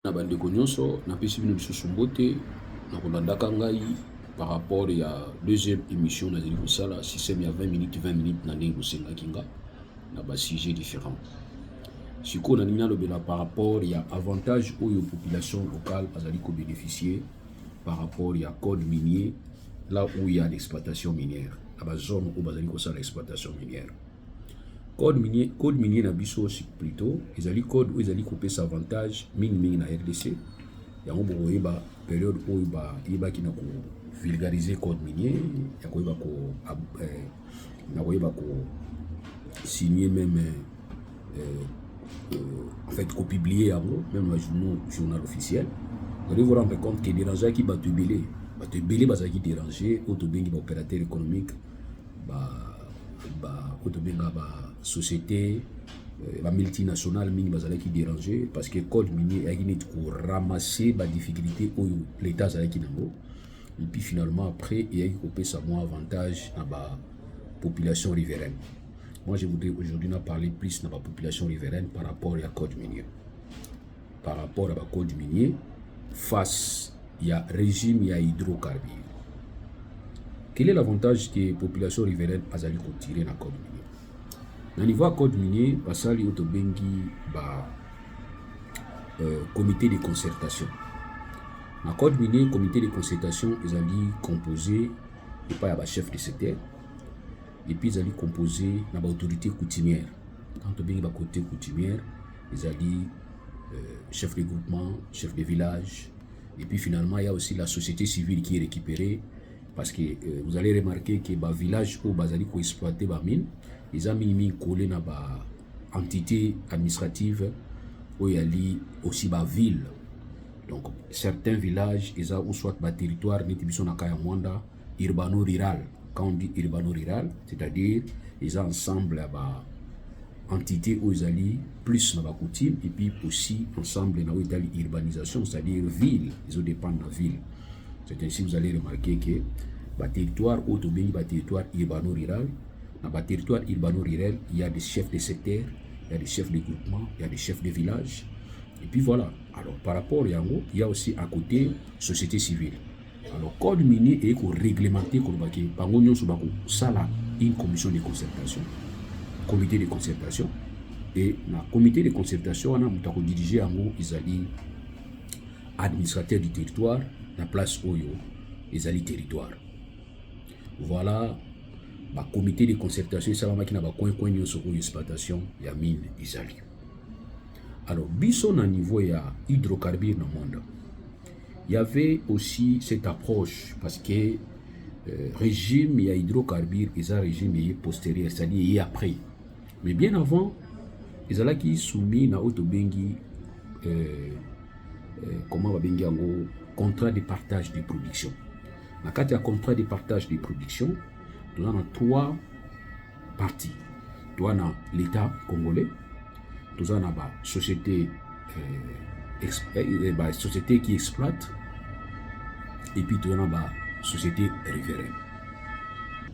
na bandeko nyonso napesi bino lisusu mbote na kolandaka ngai par rapport ya deuxième émission nazali kosala système ya 20 minutes na ndenge osengaki nga na basujet différent. Sikoyo nalingi nalobela par rapport ya avantage oyo population locale bazali kobénéficier par rapport ya code minier là où il y a l'exploitation minière na bazone oyo bazali kosala l'exploitation minière. Code minier na biso aussi plutôt ezali code oyo ezali kopesa avantage mingi na RDC yango bokoyeba période oyo bayebaki na ko vulgariser code minier ya koyeba ko signer même en fait copublier yango même dans le journal officiel. Vous allez vous rendre compte que déranger qui bato ebele bazalaki déranger oyo tobengi baopérateur économique oyo tobenga société la multinationale mingi bazalaki déranger parce que code minier ayaki neti koramasser difficulté oyo l'état azalaki nango et puis finalement après eyaki kopesa moins avantage na population riveraine. Moi je voudrais aujourd'hui parler plus de la population riveraine par rapport à code minier. Par rapport à code minier face à régime ya hydrocarbures. Quel est l'avantage que la population riveraine a tiré dans le code minier? Dans le niveau code minier, basali otobengi comité de concertation. Dans le code minier, comité de concertation est composé par le chef de secteur et puis ils composé par l'autorité coutumière. Quand on bengi côté coutumière, ils chef de groupement, chef de village et puis finalement il y a aussi la société civile qui est récupérée. Parce que vous allez remarquer que les villages où ils ont exploité les mines, ils ont mis collé dans les entités administratives où il y a aussi des villes. Donc certains villages, ils ont soit des territoires urbano-rural. Quand on dit urbano-rural, c'est-à-dire ils ont ensemble des entités où ils ont plus dans la coutume et puis aussi ensemble dans l'urbanisation, c'est-à-dire ville, ils ont dépendent de la ville. C'est ainsi que vous allez remarquer que le territoire territoire urbano-rural, dans le territoire urbano-rural, il y a des chefs de secteur, il y a des chefs de groupement, il y a des chefs de village. Et puis voilà. Alors par rapport à Yango, il y a aussi à côté société civile. Alors le code minier est réglementé pour une commission de concertation, comité de concertation. Et dans le comité de concertation, on a dirigé ils allaient administrateur du territoire, la place Oyo, les alliés territoire. Voilà, le comité de concertation, c'est la qui n'a pas coin sur l'exploitation, il y a mine, ils alliés. Alors, bison à niveau il y a hydrocarbures dans le monde. Il y avait aussi cette approche parce que régime il y a hydrocarbures, et ça régime il est postérieur, c'est-à-dire et après. Mais bien avant, ils allaient qui soumis à autobengi comment va bengi yango contrat de partage de production. Dans le contrat de partage de production, nous avons trois parties. Nous avons l'État congolais, nous avons la société qui exploite, et puis nous avons la société riveraine.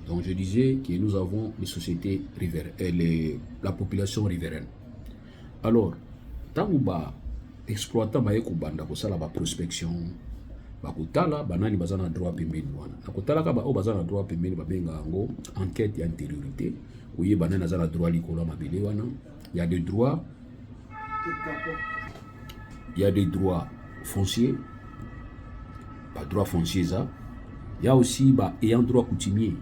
Donc je disais que nous avons les sociétés riveraines, la population riveraine. Alors, tant que exploitant banda kosala ba prospection bakutala banani bazana droit pembeni wana nakotala ka ba o bazana droit pembeni babenga ngo enquête ya intériorité oye banani azana droit likolo mabele wana il y a des droits fonciers pas droit foncier ça il y a aussi ayant droit coutumier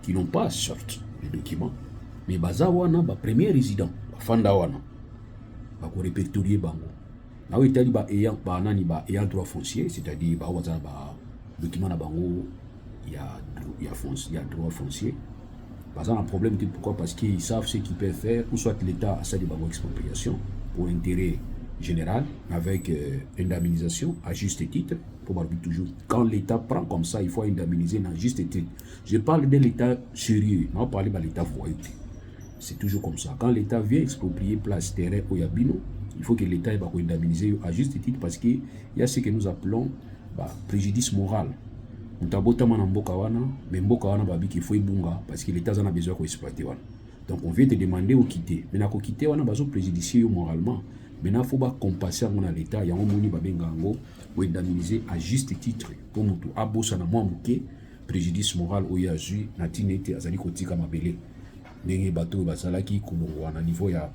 qui n'ont pas sorte les documents mais baza wana ba premier résident fanda wana ba ko répertorier bango. Là où il y a un droit foncier, c'est-à-dire il y a un document il y a un droit foncier. Par exemple, un problème, pourquoi? Parce qu'ils savent ce qu'ils peuvent faire, ou soit l'État a ça de expropriation pour intérêt général, avec indemnisation à juste titre, pour voir toujours. Quand l'État prend comme ça, il faut indemniser à juste titre. Je parle de l'État sérieux, on parle de l'État voyou. C'est toujours comme ça. Quand l'État vient exproprier place, terrain, ou yabino, il faut que l'État va indemniser à juste titre parce qu'il y a ce que nous appelons préjudice moral. On a beau temps en mboka wana, mais mboka wana babi qu'il faut ibunga parce que l'État en a besoin d'exploiter wana. Donc on vient te demander de quitter. Mais na ko quitter wana bazo préjudicier moralement. maintenant faut pas compenser à l'état ya moni ba benga ngo ou indemniser à juste titre pour mutu abosa na mwa muke préjudice moral o ya ju na tinete azali kotika mabele ndenge bato bazalaki kolongwa na niveau ya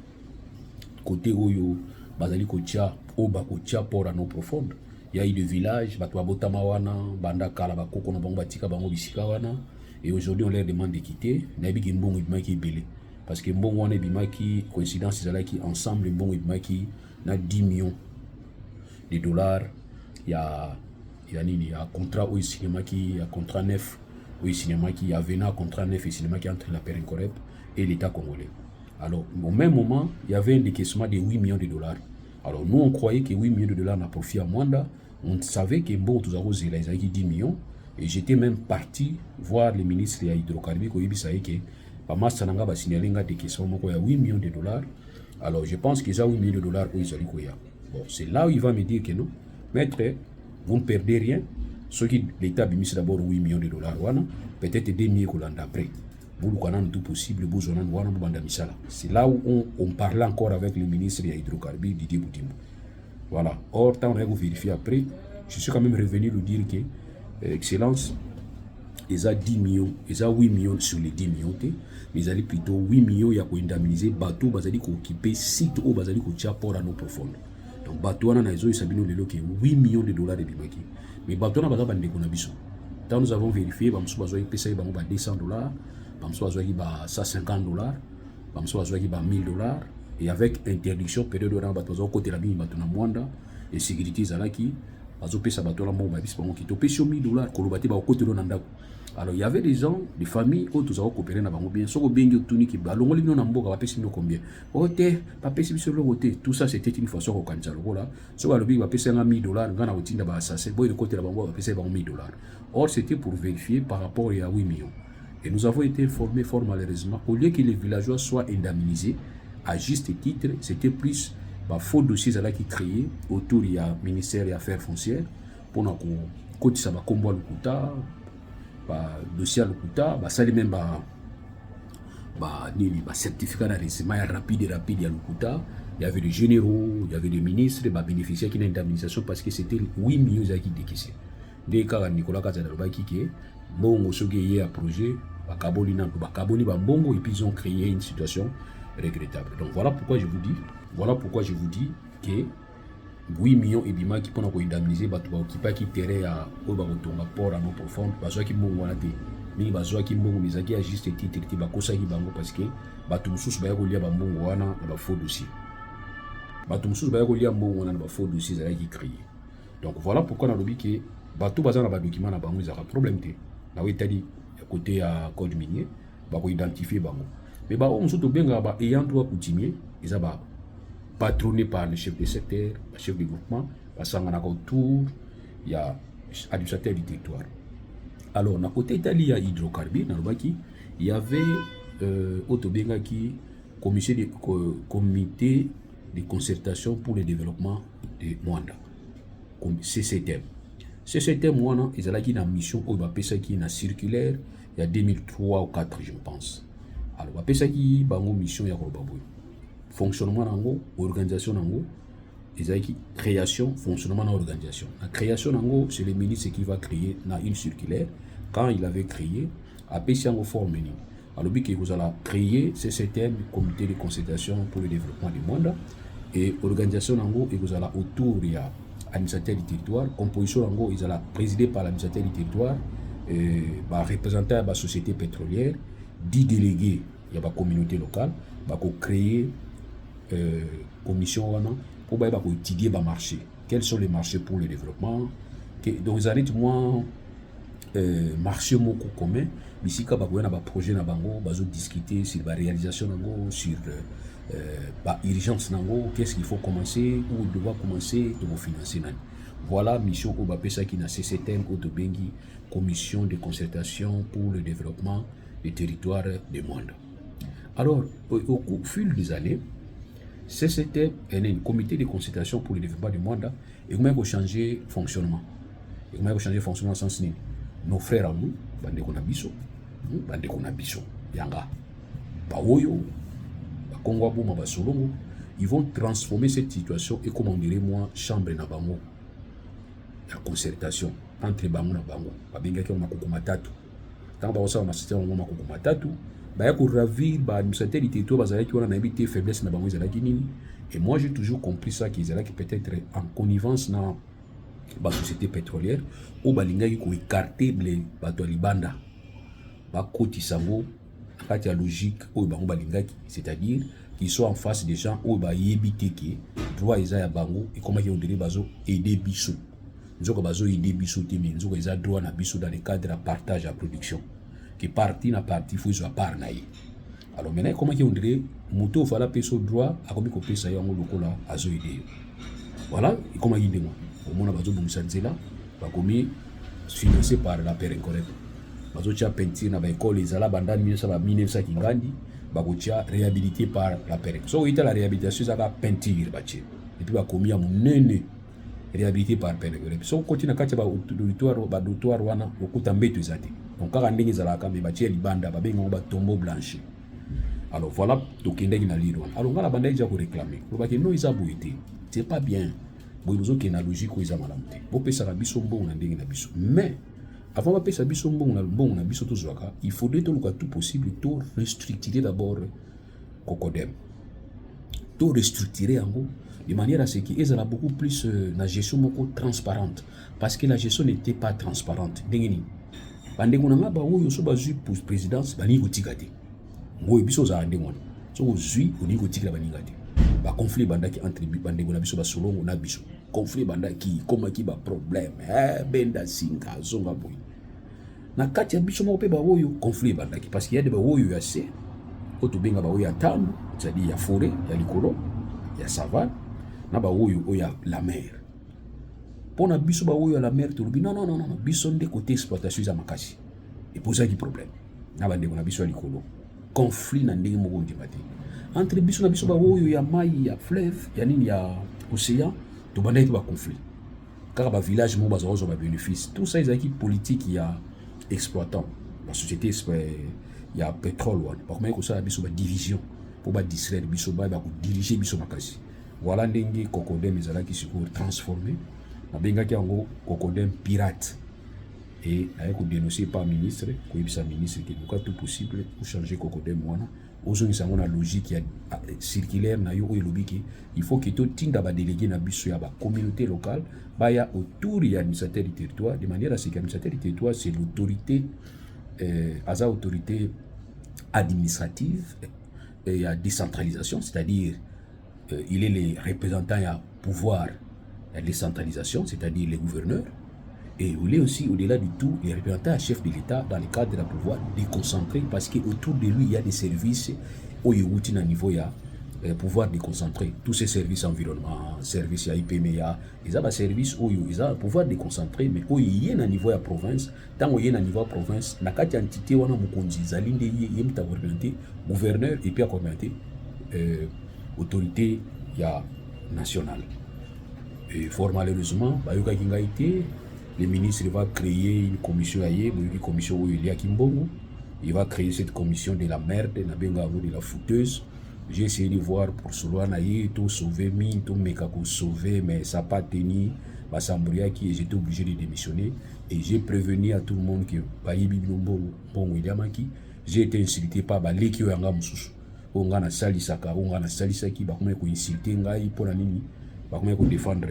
côté oyo bazali kotia o bakotia port à non profonde ya eu de village bato babotama wana banda kala bakoko na bango batika bango bisika wana et aujourd'hui on leur demande de quitter na bigi mbongo ibimaki belé parce que mbongo wana ibimaki coïncidence ezalaki ensemble mbongo ibimaki na 10 millions de dollars ya nini ya contrat au cinéma qui ya contrat neuf au cinéma qui ya vena contrat neuf et cinéma qui entre la Périncorep et l'État congolais. Alors au même moment il y avait un décaissement de 8 millions de dollars. Alors nous on croyait que 8 millions de dollars n'a profit à Mwanda, on savait que bon tous avons zéla ils avaient 10 millions et j'étais même parti voir les ministres ya hydrocarbures ko yebisa que ba massa nanga ba signaler nga décaissement moko ya 8 millions de dollars. Alors je pense que ça 8 millions de dollars ko izali ko ya. Bon, c'est là où il va me dire que non, maître, vous ne perdez rien. Ce qui l'État a mis d'abord 8 millions de dollars, peut-être 2 millions après. Vous avez tout possible, c'est là où on parlait encore avec le ministre de l'Hydrocarbures, Didier Boutimbo. Voilà. Or, tant on a vérifié après, je suis quand même revenu lui dire que, Excellence, ils ont 10 millions, ils ont 8 millions sur les 10 millions, mais ils ont plutôt 8 millions qui ont indemnisé bateau, qui ont occupé site où ils ont port à nos profondes. Donc bateau na izo isabino lelo ke 8 millions de dollars de bimaki mais bateau na baza bande ko na biso tant nous avons vérifié ba msuba zoyi pesa ba ba 200 dollars ba msuba zoyi ba 150 dollars ba msuba zoyi ba 1000 dollars et avec interdiction période de bateau zo côté la bini bateau na Mwanda et sécurité zalaki bazo pesa bateau la mo ba biso ba ki to pesa 1000 dollars ko lobati ba côté lo na ndako. Alors il y avait des gens, des familles où tous avons coopéré dans bien. Soko bengi tuni ki ba longoli no namboka ba pesi no combien. Ote ba pesi biso lo côté. Tout ça c'était une façon ko kanza lokola. Soko lobi ba pesi nga 1000 dollars ngana otinda ba assassin. Boy de côté la bango ba pesi ba 1000 dollars. Or c'était pour vérifier par rapport à 8 millions. Et nous avons été informés fort malheureusement au lieu que les villageois soient indemnisés à juste titre, c'était plus ba faux dossiers là qui créé autour il y a ministère des affaires foncières pour na ko kotisa ba kombo lukuta dossier à l'Okuta, ça les mêmes certificat d'enregistrement rapide à l'Okuta. Il y avait des généraux, il y avait des ministres, des bénéficiaires qui n'ont indemnisation parce que c'était 8 millions qui décaissaient. Dès que Nicolas Kazadaloba qui est bon, ce qui est un projet, Bakaboli Bambongo, et puis ils ont créé une situation regrettable. Donc voilà pourquoi je vous dis que 8 millions et bima qui pour indemniser bato ba qui terrain à obarotonga port à non profonde bazwa ki mbongo wana te mingi bazwa ki mbongo mizaki à juste titre ti bakosa ki bango parce que bato mususu baya kolia ba mbongo wana na ba faux dossier bato mususu baya kolia mbongo wana na ba faux dossier za qui créé. Donc voilà pourquoi na lobi que bato baza na ba document na bango ezaka problème te na wetali côté à code minier ba ko identifier bango mais ba o mususu to benga ba ayant droit coutumier ezaba patronné par le chef de secteur, le chef de groupement, parce qu'on a autour, il y a administrateur du territoire. Alors, dans le côté italien, il y a hydrocarbures, il y avait comité de concertation pour le développement de Mwanda, CCTM. CCTM, Mwanda, ils ont une mission où ils ont une circulaire, il y a 2003 ou 2004, je pense. Alors, ils ont une mission, il y a fonctionnement nango, organisation nango, et création, fonctionnement dans l'organisation. La création nango, c'est le ministre qui va créer une circulaire. Quand il avait créé, après c'est en forme. Alors que vous allez créer CCTM, comité de concertation pour le développement du monde, et organisation nango, et vous allez autour il y a administrateur du territoire, composition nango, ils allez présider par l'administrateur du territoire, représentant de la société pétrolière, 10 délégués, il y a la communauté locale, créer commission pour étudier le marché. Quels sont les marchés pour le développement? Donc, ils arrêtent moi marché moko commun. Ici, quand on a un projet, on va discuter sur la réalisation, sur l'urgence, qu'est-ce qu'il faut commencer, où il doit commencer, de financer. Voilà la mission au Bapesa qui n'a CCTM au Bengi, commission de concertation pour le développement des territoires du monde. Alors, au fil des années, CCTM est un comité de consultation pour le développement du monde et vous avez changé fonctionnement. Vous avez changé fonctionnement sans signe. Nos frères à nous, bande konabiso, yanga, baoyo, bakongo abuma basolongo, ils vont transformer cette situation et, comme on dirait moi, chambre na bango, la concertation entre bango na bango. Babengaki makoko matatu. Tant ba osa masité on makoko matatu, ba ya ko ravir ba administrateur du territoire bazalaki wana na habité faiblesse na bango ezalaki nini. Et moi j'ai toujours compris ça qu'ils allaient peut-être en connivence na ba société pétrolière ou balingaki ko écarter les bato libanda. Ba koti sango kati ya logique ou bango balingaki, c'est-à-dire qu'ils soient en face des gens où ba yebité que droit eza ya bango et comment ils ont donné bazo aider biso. Nzoko bazo aider biso te mais nzoko eza droit na biso dans le cadre de partage à production. Que parti na parti faut soit part na ye. Alors maintenant comment ils ont donné moto fala peso droit a komi ko pesa yango lokola azo aider. Voilà, et comment ils demandent. Au moins bazo bongisa nzela ba komi financé par la père incorrect. Bazo tia peinture na ba école ezala banda 1900 kingandi. Bagotia réhabilité par la père. So ita la réhabilitation ça va peinture bache. Et puis ba komi ya munene réhabilité par père. So continue kati ba auditoire wana okuta mbeto ezate. Donc kaka ndenge ezalaka me bache libanda ba benga ba tombeau blanche. Alors voilà tokendeki na liro. Alors ngala banda ija ko réclamer. Lo ba ke no isa boité. C'est pas bien. Bo izo ke na logique ko isa malamte. Bo pesa ka biso mbongo na ndenge na biso. Mais avant de passer biso mbongo na biso to zwaka, il faudrait tout le tout possible tout restructurer d'abord Cocodem. Tout restructurer en gros de manière à ce qu'il y ait beaucoup plus la gestion transparente parce que la gestion n'était pas transparente. Dengeni. Bande kunanga ba wo so ba zui pour présidence bani ko tikate. Ngo biso za ande ngona. So ko zui oni ko tikala bani ngate. Ba conflit bandaki entre bande kuna biso ba solongo na biso. Conflit bandaki koma ki ba problème benda singa zonga boy. Na kati ya biso mo pe ba woyo conflit bandaki parce qu'il y a des ba woyo ya se oto benga ba woyo ya tano, c'est-à-dire ya forêt, ya likolo, ya savane, na ba woyo oya la mer. Pona biso ba woyo la mer to lubi non, biso nde côté exploitation za makasi. Et pour ça qui problème. Na bande na biso ya likolo. Conflit na ndenge moko ndimati. Entre biso na biso ba woyo ya mai, ya fleuve, ya nini ya océan, to bande to ba conflit. Car ba village mo bazo ba bénéfice. Tout ça ezaki politique ya exploitant. La société il y a pétrole one. Par contre ça biso ba division pour ba distraire biso ba ko diriger biso makasi. Voilà ndenge Cocodem ezalaki siko transformer. Na bengaki yango Cocodem pirate. Et avec dénoncé par ministre, ko ministre qui est tout possible pour changer Cocodem wana. Aujourd'hui, ça a logique circulaire na yo lobiki. Il faut que tout tinda ba délégué na biso ya ba communauté locale ba ya autour ya administrateur du territoire de manière à ce que l'administrateur du territoire c'est l'autorité autorité administrative et à décentralisation, c'est-à-dire il est les représentants à pouvoir la décentralisation, c'est-à-dire les gouverneurs. Et il est aussi, au-delà du tout, les représentants à chef de l'État dans le cadre de la pouvoir déconcentrer parce qu'autour de lui, il y a des services où il y a un niveau, il y a pouvoir déconcentrer. Tous ces services environnement, services il y a IPMEA, ils ont des services où ils ont pouvoir déconcentrer, mais où il y a un niveau à province. Tant qu'il y a un niveau à province, il y a une entité où il y a une gouverneur et puis une autorité nationale. Et fort malheureusement, le ministre va créer une commission une commission où il y a Kimbongo. Il va créer cette commission de la merde, de la fouteuse. J'ai essayé de voir pour tout sauver, tout sauver, mais ça n'a pas tenu. J'étais obligé de démissionner. Et j'ai prévenu à tout le monde que j'ai été insulté par Baleki Oyanga Moussous. On a salisaka, on a salisaki, on a insulté pour la nini, on défendre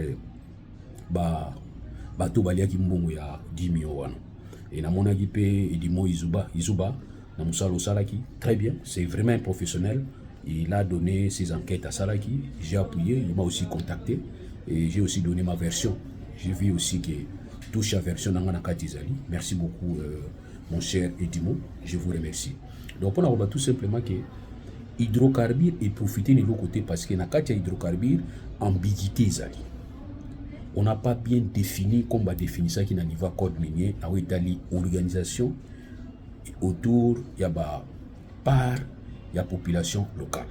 bato baliaki mbongo ya 10 millions wana. Et na mona gipe Edimo Izuba na musalo salaki très bien, c'est vraiment un professionnel. Il a donné ses enquêtes à Salaki, j'ai appuyé, il m'a aussi contacté et j'ai aussi donné ma version. J'ai vu aussi que touche à version nangana katizali. Merci beaucoup mon cher Edimo, je vous remercie. Donc on a tout simplement que hydrocarbures et profiter de l'autre côté parce que na katia hydrocarbures ambiguïté zali. On n'a pas bien défini comme on définit ça qui n'a niveau code minier à Italie organisation autour il y a par la population locale.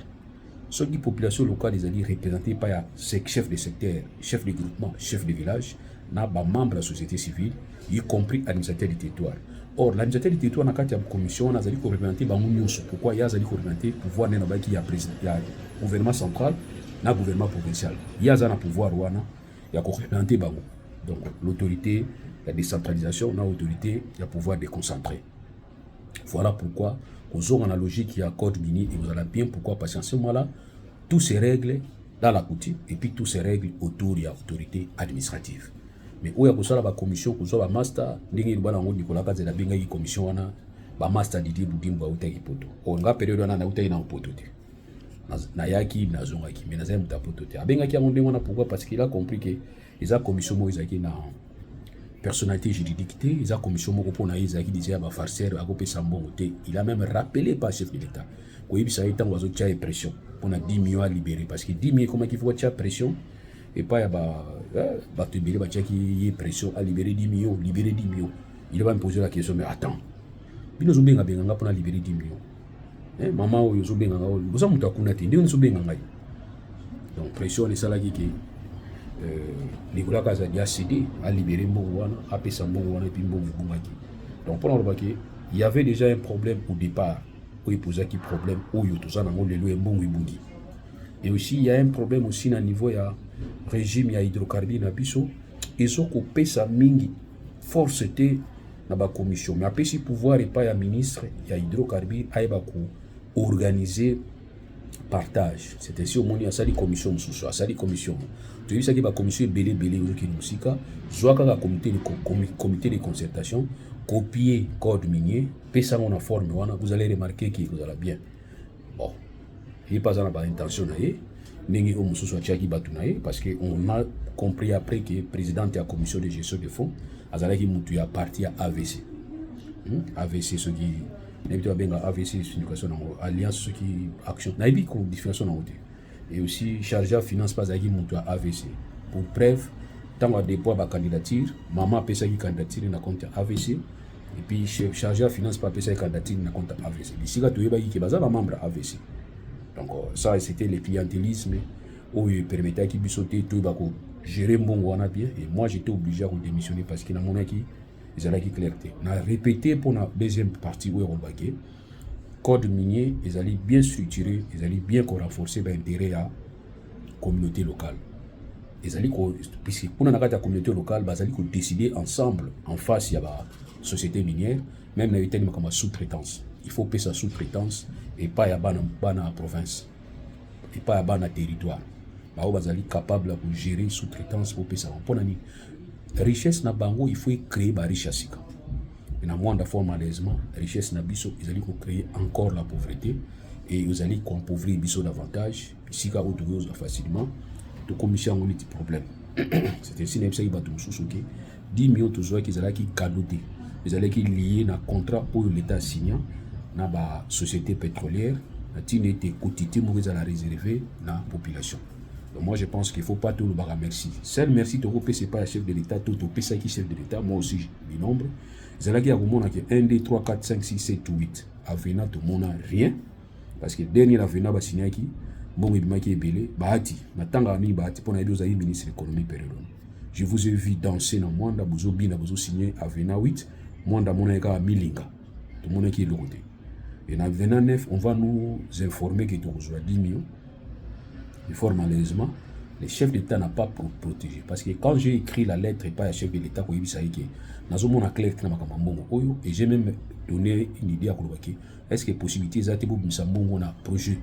Ceux qui population locale, ils allaient représenter par chef de secteur, chef de groupement, chef de village, n'a pas membre de la société civile, y compris administrateur du territoire. Or, l'administrateur du territoire, dans la commission, on a représenté pourquoi il y a représenté pouvoir qui y a gouvernement central, na gouvernement provincial. Il y a un pouvoir il y a représenté donc l'autorité, la décentralisation, on a l'autorité, il y a pouvoir déconcentré. Voilà pourquoi, aux autres analogies qui a code mini, et vous allez bien pourquoi, parce qu'en ce moment-là, tous ces règles dans la coutume, et puis tous ces règles autour de l'autorité administrative. Mais où il y a la commission, que soit master, il y a la commission, ba master Didier Boudimba utaki poto. On nga période wana na utaki na poto te. Na yaki na zongaki, mais na zem ta poto te. Abenga ki ngonde wana pourquoi parce qu'il a compris que les a commission mo izaki na personnalité juridique te, les a commission mo ko na izaki déjà ba farceur akope sambongo te. Il a même rappelé par chef de l'état. Ko yebisa etango azo tia pression. On a 10 millions à libérer parce que 10 millions comment qu'il faut tia pression et pas ya ba te libérer ba tia qui pression à libérer 10 millions, libérer 10 millions. Il va me poser la question mais attends. Bino zobenga benga pour libérer 10 millions. Maman oyo zobenga ngao, boza mutu akuna te, ndio zobenga ngai. Donc pression esala ki Nicolas Kazadi a cédé à libérer mbongo wana, a pesa mbongo wana puis mbongo bungaki. Donc pour le il y avait déjà un problème au départ. Où il posait qui problème oyo tout ça nango lelo mbongo ibungi. Et aussi il y a un problème aussi na niveau ya régime ya hydrocarbures na biso, ezoko pesa mingi force te na ba commission mais après si pouvoir et pas ya ministre ya hydrocarbures aiba ko organiser partage. C'est ainsi au monde ya sali commission sous sali commission tu vois ça qui ba commission belé qui musika zoaka ka comité de concertation copier code minier pesa on a forme wana vous allez remarquer que vous allez bien bon il pas dans ba intention na ye ningi o mususu achaki batu na ye parce que on a compris après que président de la commission de gestion de fonds azalaki mutu ya parti ya AVC. AVC ce qui n'habite bien AVC éducation alliance ce qui action naibi ko différence na côté et aussi chargé à finance pas azalaki mutu ya AVC pour preuve tant à dépôt ba candidature maman pesa ki candidature na compte AVC et puis chargé à finance pas pesa ki candidature na compte AVC ici ka toyeba ki baza ba membre AVC. Donc ça c'était le clientélisme où il permettait ki bisoté to ba ko gérer mbongo wana bien et moi j'étais obligé à démissionner parce que na mon aki ils allaient qui clarté. On a répété pour la deuxième partie où on bagué code minier ils allaient bien structurer, ils allaient bien renforcer l'intérêt à communauté locale. Ils allaient puisque pour la communauté locale ils allaient décider ensemble en face il y a la société minière même la été comme sous-traitance. Il faut payer sa sous-traitance et pas à la province et pas à la territoire. Ils allaient capable de gérer sous-traitance pour payer ça. Pour la richesse na bango il faut créer ba richesse. Et na moins de fois malheureusement richesse na biso ils allaient créer encore la pauvreté et ils allaient compouvrir biso davantage si ka retrouver facilement de commission on petit problème. C'est ainsi même ça il va tout sousouké 10 millions toujours qu'ils allaient qui cadeauter. Ils allaient qui lié na contrat pour l'état signant na ba société pétrolière na tine été quotité mauvaise à la réserver na population. Donc moi je pense qu'il ne faut pas tout le barra merci. Seul merci de repérer c'est pas le chef de l'État, tout au PSA qui chef de l'État, moi aussi les nombres. C'est là qu'il y a au monde 1, 2, 3, 4, 5, 6, 7, 8. Avena tout le monde n'a rien. Parce que dernier Avena va signer qui, bon il m'a qui est belé, bahati, n'attend à mi bahati pour n'aider aux amis ministre de l'économie période. Je vous ai vu danser dans Mwanda, vous avez bien signé Avena 8, Mwanda mon égard à Milinga, tout le monde qui est l'autre côté. Et dans Avena 9, on va nous informer que tu reçois 10 millions. Et fort malheureusement, le chef d'État n'a pas protégé. Parce que quand j'ai écrit la lettre et pas le chef de l'État, et j'ai même donné une idée à Kolobaki. Est-ce que possibilité de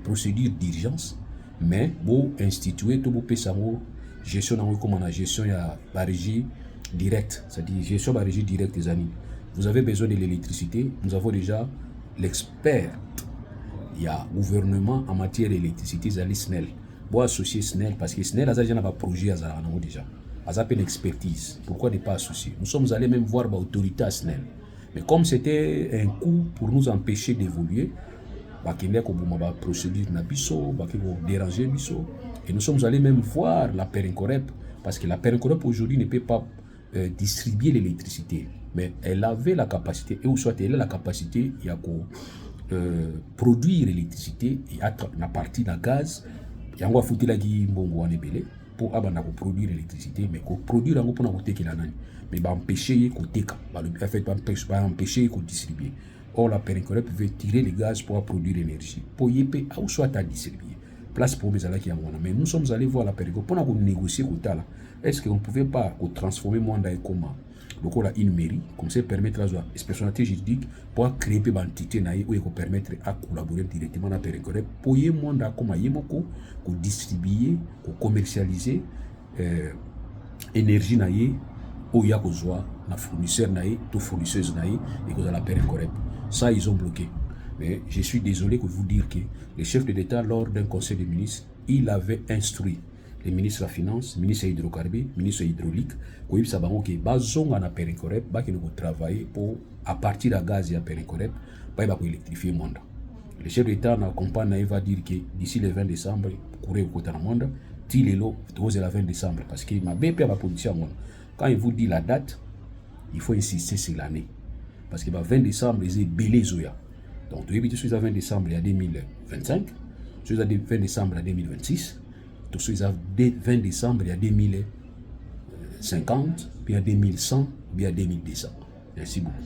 procédure d'urgence, mais pour instituer tout le gestion comme la gestion la régie directe, c'est-à-dire gestion de la régie directe des années. Vous avez besoin de l'électricité, nous avons déjà l'expert. Il y a gouvernement en matière d'électricité, Zali SNEL. Bon associer SNEL parce que SNEL a déjà un projet à Zarano déjà. A une expertise. Pourquoi ne pas associer? Nous sommes allés même voir l'autorité à SNEL. Mais comme c'était un coup pour nous empêcher d'évoluer, procédure na biso, déranger biso. Et nous sommes allés même voir la Perencorep parce que la Perencorep aujourd'hui ne peut pas distribuer l'électricité. Mais elle avait la capacité, et ou soit elle a la capacité, il y a produire l'électricité et à partir de gaz yango afutelaki mbongo wana ebele pour abanda produire l'électricité mais produire yango mpona kotekela nani mais baempêcher ye koteka en fait baempêcher ye kodistribuer. Or la Perencorep veut tirer les gaz pour produire l'énergie pour ye mpe soit à distribuer place pour ezalaki yango wana. Mais nous sommes allés voir la Perencorep mpona konégocier kotala est-ce qu'on ne pouvait pas transformer Mwanda et comment lokola une mairie comme ça permettre à la personnalité juridique pour créer une entité où il peut permettre à collaborer directement dans Perencorep pour y Mwanda comme yemoko ko distribuer ko commercialiser énergie naie où ya kozwa na fournisseur naie tout fournisseuse naie et que la Perencorep ça ils ont bloqué. Mais je suis désolé de vous dire que le chef de l'État lors d'un conseil des ministres il avait instruit le ministre de la Finance, le ministre de l'Hydrocarbure, le ministre de l'Hydraulique, qui savent que bazonga na Perencorep, ba qui nous travailler pour à partir de gaz et à Perencorep, ba pour électrifier le monde. Le chef d'État na campagne va dire que d'ici le 20 décembre, courir au côté du monde, til le 20 décembre parce que ma BP va production monde. Quand il vous dit la date, il faut insister sur l'année parce que 20 décembre c'est belé zoya. Donc tu es sur 20 décembre il y a 2025, sur 20 décembre à 2026. Tout ça, 20 décembre, il y a 2050, puis il y a 2100, puis il y a 2200. Merci beaucoup.